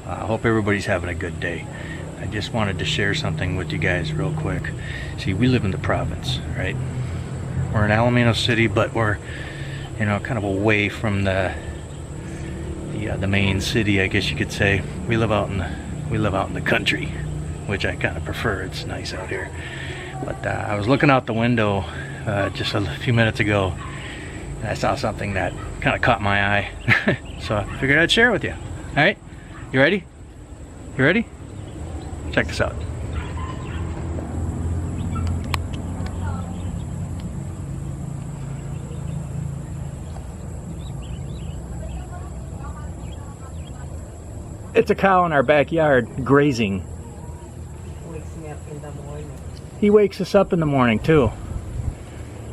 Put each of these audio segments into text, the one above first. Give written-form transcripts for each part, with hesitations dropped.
I hope everybody's having a good day. I just wanted to share something with you guys real quick. See, we live in the province, right? We're in Alaminos City, but we're, you know, kind of away from the main city, I guess you could say. We live out in the country, which I kind of prefer. It's nice out here. But I was looking out the window just a few minutes ago, and I saw something that kind of caught my eye. So I figured I'd share it with you. All right, you ready? You ready? Check this out. It's a cow in our backyard grazing. Wakes me up in the morning. He wakes us up in the morning too.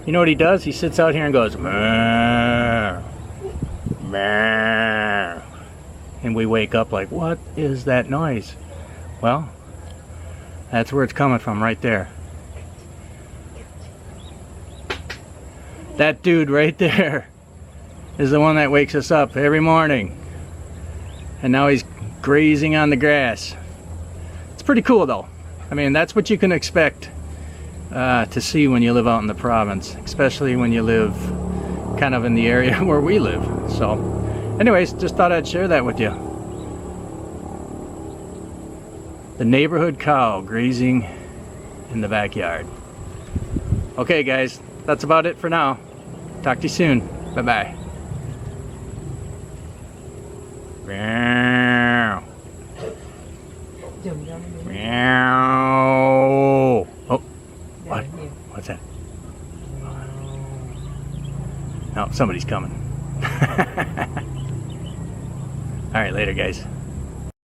You know what he does? He sits out here and goes, "Meow, meow," and we wake up like, what is that noise? Well, that's where it's coming from, right there. That dude right there is the one that wakes us up every morning. And now he's grazing on the grass. It's pretty cool though. I mean, that's what you can expect to see when you live out in the province, especially when you live kind of in the area where we live. So anyways, just thought I'd share that with you. The neighborhood cow grazing in the backyard. Okay guys, that's about it for now. Talk to you soon. Bye bye. Meow. Meow. Oh, what? What's that? Oh, somebody's coming. All right, later guys.